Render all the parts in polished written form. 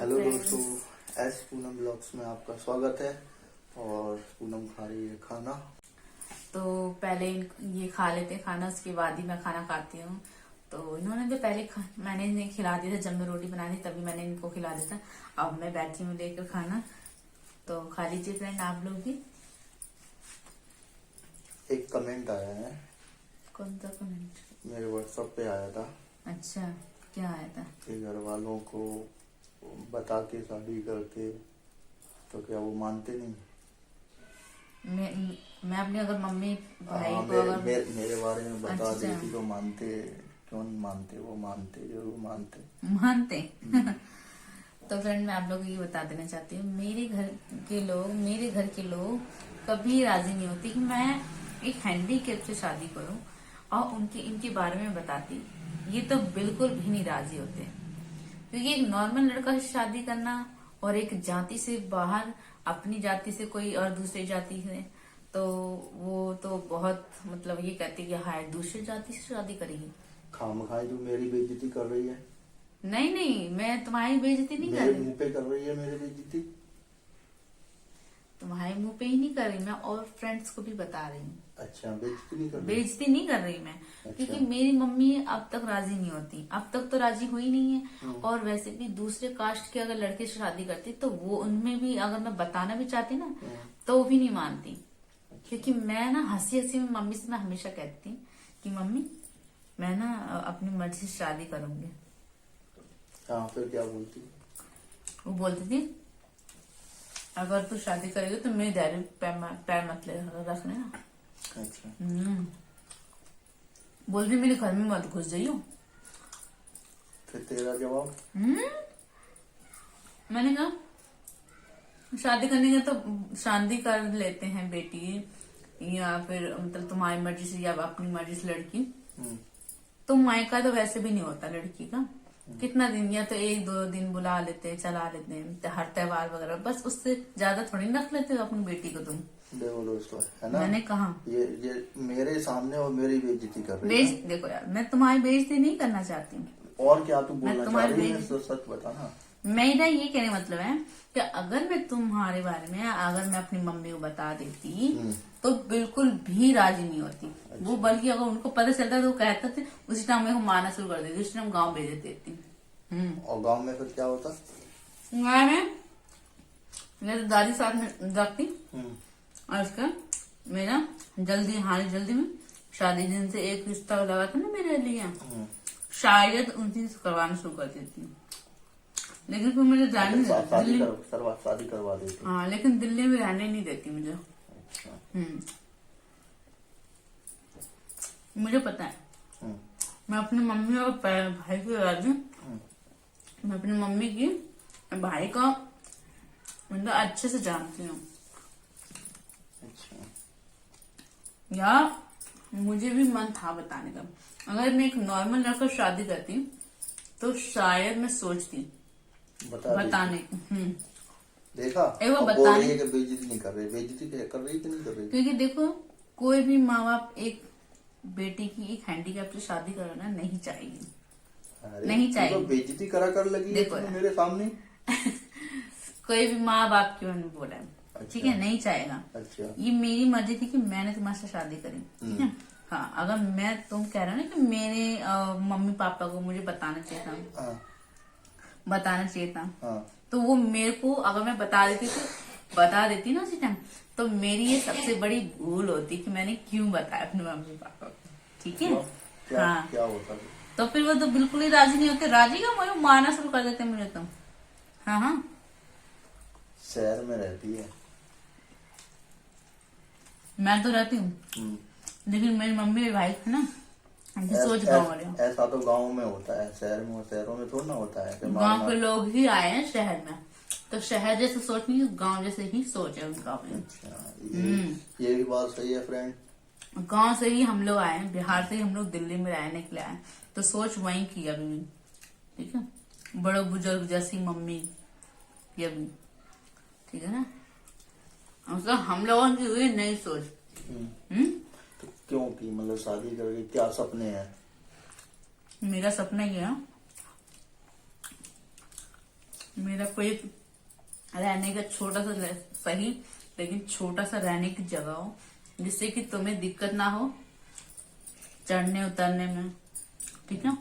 Hello दोस्तों, S Poonam blogs में आपका स्वागत है। और पूनम खा रही है खाना। तो पहले ये खा लेते हैं खाना, उसके बाद ही मैं खाना खाती हूँ। तो इन्होंने तो पहले मैंने इन्हें खिला दिया था, जब मैं रोटी बना दी तभी मैंने इनको खिला दिया था। अब मैं बैठी हूँ लेकर खाना, तो खा लीजिए फ्रेंड आप लोग भी। एक कमेंट आया है। कौन सा कमेंट? मेरे व्हाट्सएप पे आया था अच्छा, क्या आया था? कि घर वालों को बता के शादी करते तो क्या वो मानते नहीं। मैं अपनी अगर मम्मी भाई हाँ, को अगर मेरे बारे में बता अच्छा। देती तो मानते। क्यों नहीं मानते? वो मानते, जरूर मानते। मानते तो फ्रेंड मैं आप लोगों को ये बता देना चाहती हूँ, मेरे घर के लोग कभी राजी नहीं होती कि मैं एक हैंडीकैप से शादी करूं और इनके बारे में बताती। ये तो बिल्कुल भी नहीं राजी होते, क्योंकि एक नॉर्मल लड़का से शादी करना और एक जाति से बाहर अपनी जाति से कोई और दूसरी जाति से, तो वो तो बहुत मतलब ये कहती कि हाँ दूसरी जाति से शादी करेगी। खामखाई तू मेरी बेइज्जती कर रही है। नहीं नहीं, मैं तुम्हारी बेइज्जती नहीं कर मेरे रही, मुंह पे कर रही है मेरी बेइज्जती। तुम्हारे मुंह पे ही नहीं कर रही, मैं और फ्रेंड्स को भी बता रही हूँ। अच्छा, बेइज्जती नहीं कर रही। बेइज्जती नहीं कर रही मैं, अच्छा। क्योंकि मेरी मम्मी अब तक राजी नहीं होती, अब तक तो राजी हुई नहीं है। और वैसे भी दूसरे कास्ट के अगर लड़के से शादी करती तो वो उनमें भी अगर मैं बताना भी चाहती ना तो वो भी नहीं मानती। क्योंकि मैं ना हंसी हंसी में मम्मी से मैं हमेशा कहती कि मम्मी मैं ना अपनी मर्जी से शादी करूंगी। हाँ, फिर क्या बोलती? वो बोलती थी अगर तू शादी करेगी तो मेरे दायरे पैर मत ले रख लेना। अच्छा। बोल रही मेरे घर में मत घुस जाइयो। फिर तेरा जवाब? मैंने कहा शादी करने का तो शादी कर लेते हैं बेटी, या फिर मतलब तुम्हारी मर्जी से या अपनी मर्जी से लड़की। तो मायका तो वैसे भी नहीं होता लड़की का, कितना दिन, या तो एक दो दिन बुला लेते चला लेते हैं हर त्योहार वगैरह, बस उससे ज्यादा थोड़ी ना रख लेते हो अपनी बेटी को तुम। देखो दोस्तों, है ना, मैंने कहा ये मेरे सामने और मेरी बेइज्जती कर रही है। देखो यार, मैं तुम्हारी बेइज्जती नहीं करना चाहती हूँ। और क्या तू बोलना चाह तुम्हारी रही है? तो सच बता ना। मेरा ये कहने मतलब है कि अगर मैं तुम्हारे बारे में अगर मैं अपनी मम्मी को बता देती तो बिल्कुल भी राजी नहीं होती। अच्छा। वो बल्कि अगर उनको पता चलता तो वो कहते थे उसी टाइम मेरे को मारना शुरू कर देती, उसी टाइम गाँव भेज देती। और गांव में फिर क्या होता? गाँव में मेरी दादी साथ में रखती और उसका मेरा जल्दी में शादी दिन से एक रिश्ता लगा था ना मेरे लिए, शायद उन दिन करवाना शुरू कर देती। लेकिन फिर मुझे जाने शादी करवा देती। हाँ, लेकिन दिल्ली में रहने नहीं देती मुझे। अच्छा। मुझे पता है मैं अपनी मम्मी और भाई की राजी, मैं अपनी मम्मी की भाई का मतलब अच्छे से जानती हूँ। अच्छा। या मुझे भी मन था बताने का, अगर मैं एक नॉर्मल लड़का शादी करती तो शायद मैं सोचती बताने की। देखा, वो बोल रही है कि बेइज्जती नहीं कर रही। बेइज्जती कर रही कि नहीं कर रही? क्योंकि देखो कोई भी माँ बाप एक बेटी की एक हैंडीकैप से शादी कराना नहीं चाहिए। नहीं चाहिए। तो बेइज्जती करा कर लगी है तुम मेरे सामने। कोई भी माँ बाप क्यों नहीं बोला है। अच्छा। ठीक है, नहीं चाहेगा। अच्छा। ये मेरी मर्जी थी कि मैंने तुम्हारे से शादी करी, ठीक है। हाँ, अगर मैं तुम कह रहे हो ना कि मेरे मम्मी पापा को मुझे बताना चाहिए था। हाँ। बताना चाहिए था। हाँ। तो वो मेरे को अगर मैं बता देती ना उसी टाइम, तो मेरी ये सबसे बड़ी भूल होती कि मैंने क्यों बताया अपने मम्मी पापा को। ठीक है। हाँ, क्या होता है? तो फिर वो तो बिल्कुल ही राजी नहीं होते। राजी का मुझे मारना शुरू कर देते मुझे तो। हाँ, शहर में रहती है। मैं तो रहती हूँ, लेकिन मेरी मम्मी और भाई है ना सोच गाँव वाले। ऐसा तो गांव में होता है, शहरों में थोड़ा ना होता है। गाँव के लोग ही आए हैं शहर में, तो शहर जैसे सोच नहीं, गाँव जैसे ही सोच है उनका। अच्छा, ये भी बात सही है फ्रेंड। गांव से ही हम लोग आए हैं, बिहार से ही हम लोग दिल्ली में रहने के लिए आए, तो सोच वही की अभी भी। ठीक है, बड़े बुजुर्ग जैसी मम्मी की अभी, ठीक है ना। मतलब हम लोगों की हुई नई सोच। तो क्यों की? मतलब शादी करके क्या सपने हैं? मेरा सपना ये है मेरा कोई रहने का छोटा सा सही लेकिन छोटा सा रहने की जगह हो, जिससे कि तुम्हें दिक्कत ना हो चढ़ने उतरने में, ठीक है।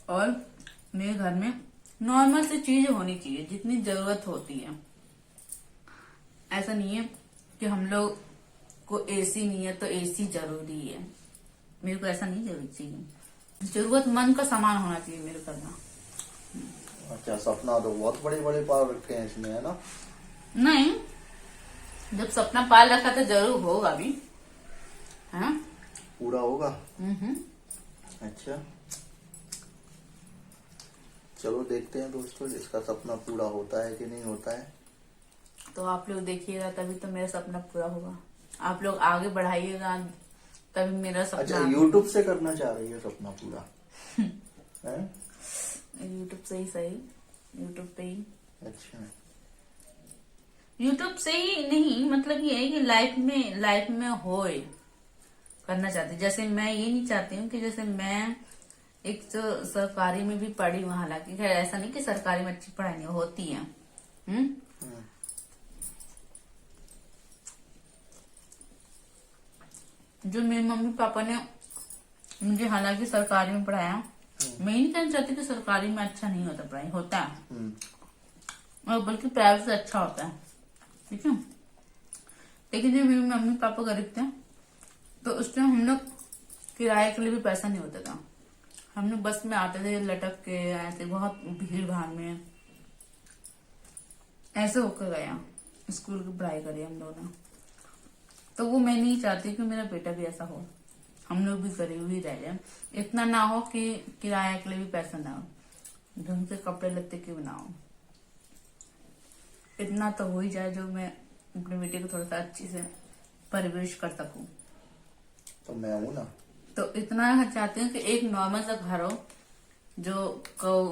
और मेरे घर में नॉर्मल सी चीज होनी चाहिए जितनी जरूरत होती है। ऐसा नहीं है कि हम लोग को एसी नहीं है तो एसी जरूरी है, मेरे को ऐसा नहीं जरूरी चाहिए। जरूरतमंद का सामान होना चाहिए मेरे घर में। अच्छा, सपना तो बहुत बड़े बड़े पाल रखे हैं इसमें, है ना? नहीं, जब सपना पाल रखा तो जरूर होगा भी, है। पूरा होगा। अच्छा, चलो देखते हैं दोस्तों, इसका सपना पूरा होता है कि नहीं होता है। तो आप लोग देखिएगा तभी तो मेरा सपना पूरा होगा। आप लोग आगे बढ़ाइएगा तभी मेरा सपना। अच्छा, यूट्यूब से करना चाह रही है सपना पूरा? है? यूट्यूब से ही सही, यूट्यूब पे ही। अच्छा, यूट्यूब से ही नहीं, मतलब ये है कि लाइफ में होए करना चाहती। जैसे मैं ये नहीं चाहती हूँ कि जैसे मैं एक तो सरकारी में भी पढ़ी हूँ, हालांकि खैर ऐसा नहीं कि सरकारी में अच्छी पढ़ाई नहीं होती है। जो मेरे मम्मी पापा ने मुझे हालांकि सरकारी में पढ़ाया, मैं नहीं कहना चाहती कि सरकारी में अच्छा नहीं होता, पढ़ाई होता है और बल्कि प्राइवेट से अच्छा होता है, ठीक है। लेकिन जब मेरे मम्मी पापा गरीब थे तो उस टाइम हम लोग किराए के लिए भी पैसा नहीं होता था। हम लोग बस में आते थे, लटक के आए थे, बहुत भीड़ भाड़ में ऐसे होकर गया, स्कूल की पढ़ाई करी हम लोगों ने। तो वो मैं नहीं चाहती कि मेरा बेटा भी ऐसा हो, हम लोग भी गरीब ही रह जाए। इतना ना हो कि किराए के लिए भी पैसा ना हो, ढंग से कपड़े लत्ते के बनाओ, इतना तो हो ही जाए जो मैं अपने बेटे को थोड़ा सा अच्छी से परिवेश कर सकूं। तो मैं हूं ना, तो इतना चाहती हूँ कि एक नॉर्मल सा घर हो जो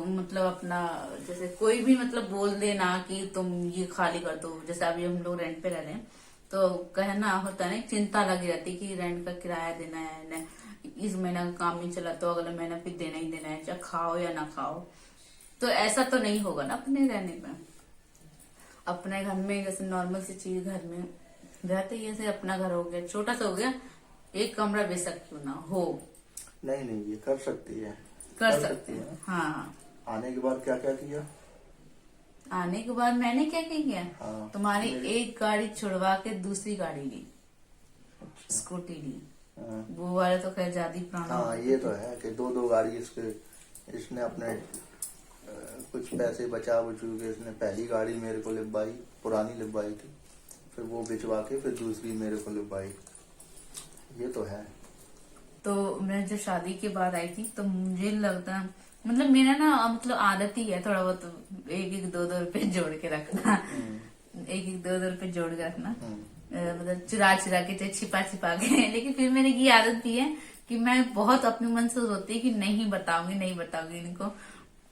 मतलब अपना, जैसे कोई भी मतलब बोल दे ना कि तुम ये खाली कर दो। जैसे अभी हम लोग रेंट पे रह रहे हैं तो कहना होता है ना, चिंता लगी रहती कि रेंट का किराया देना है ना, इस महीना का काम नहीं चला तो अगले महीना फिर देना ही देना है, चाहे खाओ या ना खाओ। तो ऐसा तो नहीं होगा ना अपने रहने में। अपने घर में जैसे नॉर्मल सी चीज घर में रहते ही, जैसे अपना घर हो गया, छोटा सा हो गया, एक कमरा बेशक क्यों ना हो। नहीं ये कर सकती है, कर सकते हैं, हाँ। आने के बाद क्या क्या किया? आने के बाद मैंने क्या किया, हाँ, तुम्हारी एक गाड़ी छुड़वा के दूसरी गाड़ी ली। अच्छा, स्कूटी ली। हाँ, वो वाले तो खैर ज्यादा ही पुराना। हाँ ये तो है कि दो गाड़ी इसने अपने कुछ पैसे बचा बचू के इसने पहली गाड़ी मेरे को लिखवाई, पुरानी लिखवाई थी, फिर वो बिचवा के फिर दूसरी मेरे को लिखवाई, ये तो है। तो मैं जब शादी के बाद आई थी तो मुझे लगता, मतलब मेरा ना मतलब आदत ही है थोड़ा बहुत एक दो रुपए जोड़ के रखना, एक दो रुपए जोड़ के रखना, मतलब चुरा के चाहे छिपा के। लेकिन फिर मेरी ये आदत भी है कि मैं बहुत अपने मन से सोचती कि नहीं बताऊंगी इनको।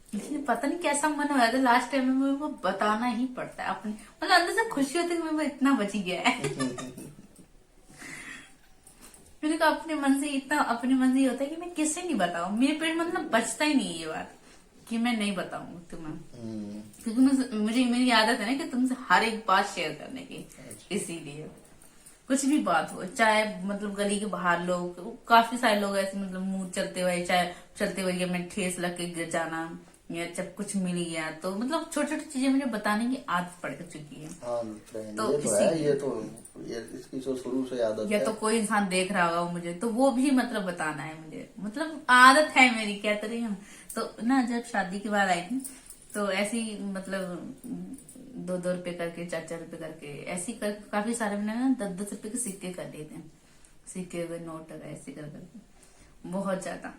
लेकिन पता नहीं कैसा मन हो रहा था लास्ट टाइम में, मेरे को बताना ही पड़ता है अपने, मतलब अंदर से खुशी होती है कि मेरे को इतना बच गया है। मेरे को अपने मन से ये होता है कि मैं किससे नहीं बताऊं, मेरे पेट में मतलब बचता ही नहीं है ये बात कि मैं नहीं बताऊंगी तुम्हें, क्योंकि मुझे मेरी आदत है ना कि तुमसे हर एक बात शेयर करने की। इसीलिए कुछ भी बात हो, चाहे मतलब गली के बाहर लोग, काफी सारे लोग ऐसे मतलब मुंह चलते हुए, चाहे चलते हुए में ठेस लग के गिर जाना, या जब कुछ मिल गया तो मतलब छोटी छोटी चीजें मुझे बताने की आदत पड़ चुकी है। हाँ, तो ये तो है, ये इसकी तो शुरू से आदत या है। तो कोई इंसान देख रहा होगा मुझे तो वो भी मतलब बताना है मुझे, मतलब आदत है मेरी, कह तो रही हूँ। तो ना जब शादी के बाद आई थी तो ऐसी मतलब 2 रुपए करके 4 रुपए करके ऐसी कर काफी सारे मैंने ना 10 रुपए के सिक्के कर लिए थे, सिक्के हुए नोट ऐसे कर करके बहुत ज्यादा।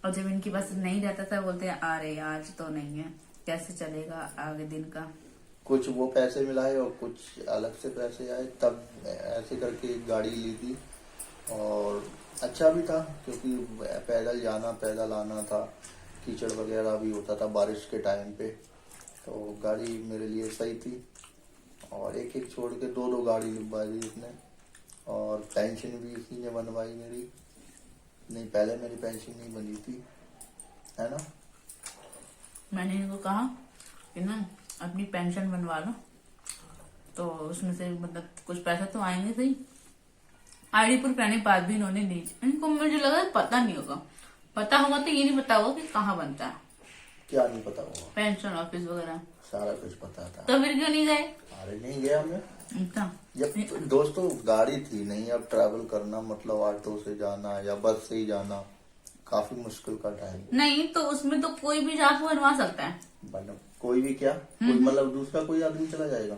और जब इनके पास नहीं रहता था बोलते अरे आज तो नहीं है, कैसे चलेगा आगे दिन का। कुछ वो पैसे मिलाए और कुछ अलग से पैसे आए, तब ऐसे करके एक गाड़ी ली थी। और अच्छा भी था क्योंकि पैदल जाना पैदल आना था, कीचड़ वगैरह भी होता था बारिश के टाइम पे, तो गाड़ी मेरे लिए सही थी। और एक एक छोड़ के दो गाड़ी लिखवाई दी इसने, और पेंशन भी इसी ने बनवाई मेरी, नहीं पहले मेरी पेंशन नहीं बनी थी, है ना। मैंने इनको कहा कि ना अपनी पेंशन बनवा लो, तो उसमें से मतलब कुछ पैसा तो आएंगे सही। आईडी प्रूफ रहने के बाद भी इन्होंने नहीं, इनको मुझे लगा पता नहीं होगा, पता होगा तो ये नहीं पता होगा कि कहाँ बनता है क्या नहीं पता होगा? पेंशन ऑफिस वगैरह। सारा कुछ पता था। तो फिर क्यों नहीं गए? अरे नहीं गया मैं। अच्छा, जब दोस्तों गाड़ी थी नहीं, अब ट्रैवल करना मतलब ऑटो से जाना या बस से ही जाना काफी मुश्किल का टाइम। नहीं तो उसमें तो कोई भी जाके बनवा सकता है। कोई भी क्या, कोई मतलब दूसरा कोई आदमी चला जाएगा?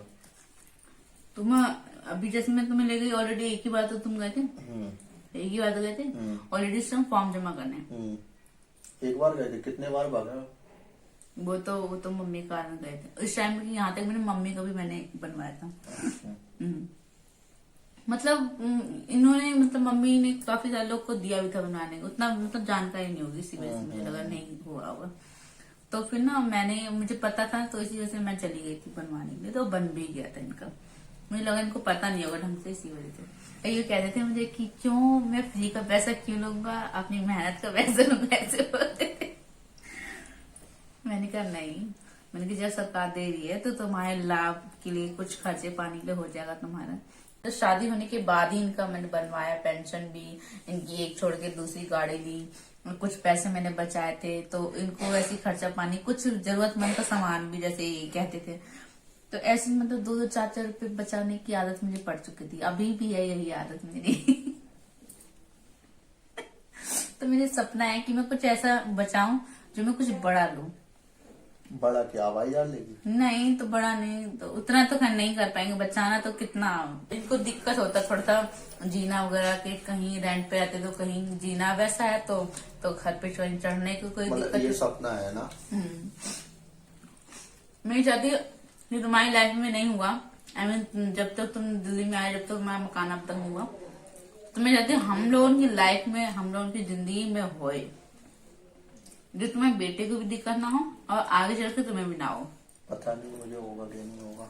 तुम अभी जैसे मैं तुम्हें ले गई ऑलरेडी, एक ही बार तो तुम गए थे, एक ही बार तो गए थे ऑलरेडी, फॉर्म जमा करने। एक बार गए थे, कितने बार भागा? वो तो मम्मी के कार में गए थे उस टाइम, यहाँ तक मैंने मम्मी को भी मैंने बनवाया था। मतलब इन्होंने मतलब मम्मी ने काफी सारे लोग को दिया भी था बनवाने को, उतना मतलब जानकारी नहीं होगी, इसी वजह से मुझे लगा नहीं हुआ होगा। तो फिर ना मुझे पता था, तो इसी वजह से मैं चली गई थी बनवाने के लिए, तो बन भी गया था इनका। मुझे लगा इनको पता नहीं होगा ढंग से, इसी वजह से ये कहते थे मुझे कि क्यों मैं फ्री का पैसा क्यों लूंगा, अपनी मेहनत का पैसा लूंगा, ऐसे बोलते थे। मैंने कहा नहीं, मैंने कहा जब सरकार दे रही है तो तुम्हारे लाभ के लिए कुछ खर्चे पानी के लिए हो जाएगा तुम्हारा। तो शादी होने के बाद ही इनका मैंने बनवाया, पेंशन भी, इनकी एक छोड़ के दूसरी गाड़ी ली, कुछ पैसे मैंने बचाए थे, तो इनको वैसे खर्चा पानी, कुछ जरूरतमंद का सामान भी, जैसे ये कहते थे, तो ऐसे मतलब 2-4 रुपए बचाने की आदत मुझे पड़ चुकी थी, अभी भी है यही आदत मेरी। तो मेरा सपना है कि मैं कुछ ऐसा बचाऊं जो मैं कुछ बड़ा लूं। बड़ा क्या, हवाई जहाज लेगी? नहीं तो बड़ा नहीं, तो उतना तो खैर नहीं कर पाएंगे, बचाना तो कितना, इनको दिक्कत होता है थोड़ा सा जीना वगैरह के, कहीं रेंट पे आते तो कहीं जीना वैसा है, तो घर पे चढ़ने की कोई मतलब दिक्कत। ये सपना है ना। मैं चाहती हूँ कि तुम्हारी लाइफ में नहीं हुआ, आई मीन जब तक तुम दिल्ली में आए, जब तक तुम्हारा मकान अब तक नहीं हुआ, तो मैं चाहती हूँ हम लोगों की लाइफ में, हम लोगों की जिंदगी में होए, जो तुम्हारे बेटे को भी दिक्कत ना हो और आगे चल के तुम्हें भी ना हो। पता नहीं मुझे होगा कि नहीं होगा।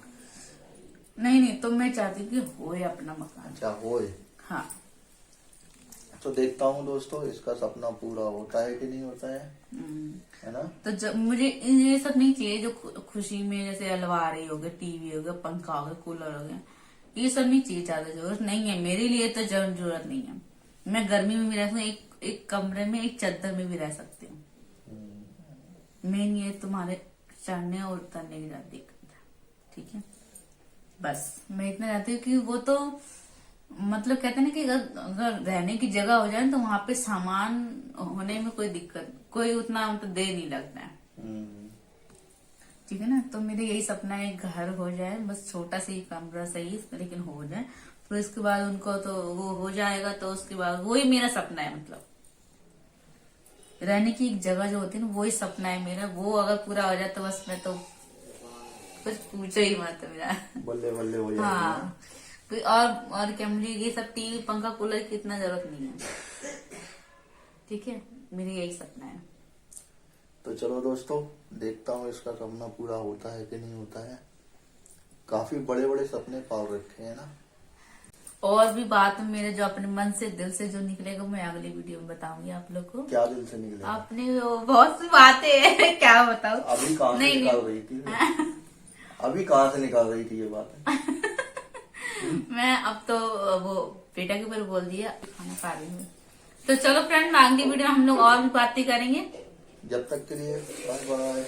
नहीं तो मैं चाहती कि होए अपना मकान। अच्छा होए। हाँ, तो देखता हूँ दोस्तों इसका सपना पूरा होता है कि नहीं होता है ना। तो जब मुझे ये सब नहीं चाहिए जो खुशी में, जैसे अलमारी हो गए, टीवी हो गया, पंखा हो गया, कूलर हो गया, ये सब नहीं चाहिए, ज्यादा जरूरत नहीं है मेरे लिए, तो जरूरत नहीं है। मैं गर्मी में भी रह सकती हूँ, एक कमरे में एक चादर में भी रह सकती हूँ। मेन ये तुम्हारे चढ़ने और उतरने की ज्यादा दिक्कत है, ठीक है। बस मैं इतना चाहती हूँ कि वो तो मतलब कहते हैं ना कि अगर रहने की जगह हो जाए तो वहां पे सामान होने में कोई दिक्कत, कोई उतना मतलब देर नहीं लगता है, ठीक है ना। तो मेरे यही सपना है, घर हो जाए, बस छोटा सा ही कमरा सही लेकिन हो जाए, फिर इसके बाद उनको तो वो हो जाएगा, तो उसके बाद वही मेरा सपना है, मतलब रहने की एक जगह जो होती है ना, वही सपना है मेरा। वो अगर पूरा हो जाए तो बस मैं तो कुछ पूछो ही मत मेरा, बल्ले बल्ले हो जाएगा। हाँ, और क्या, मुझे ये सब टीवी पंखा कूलर की इतना जरूरत नहीं है, ठीक है। मेरी यही सपना है। तो चलो दोस्तों देखता हूँ इसका सपना पूरा होता है कि नहीं होता है। काफी बड़े बड़े सपने पाल रखे हैं ना। और भी बात मेरे जो अपने मन से दिल से जो निकलेगा, मैं अगली वीडियो में बताऊंगी आप लोग को। क्या दिल से निकलेगा? आपने बहुत सी बातें हैं, क्या बताऊं। अभी कहाँ से निकाल रही थी? अभी कहाँ से निकाल रही थी ये बात? मैं अब तो वो बेटा के ऊपर बोल दिया, खाना खा रही हूँ। तो चलो फ्रेंड, अगली वीडियो हम लोग और भी बातें करेंगे। जब तक के लिए बाय बाय।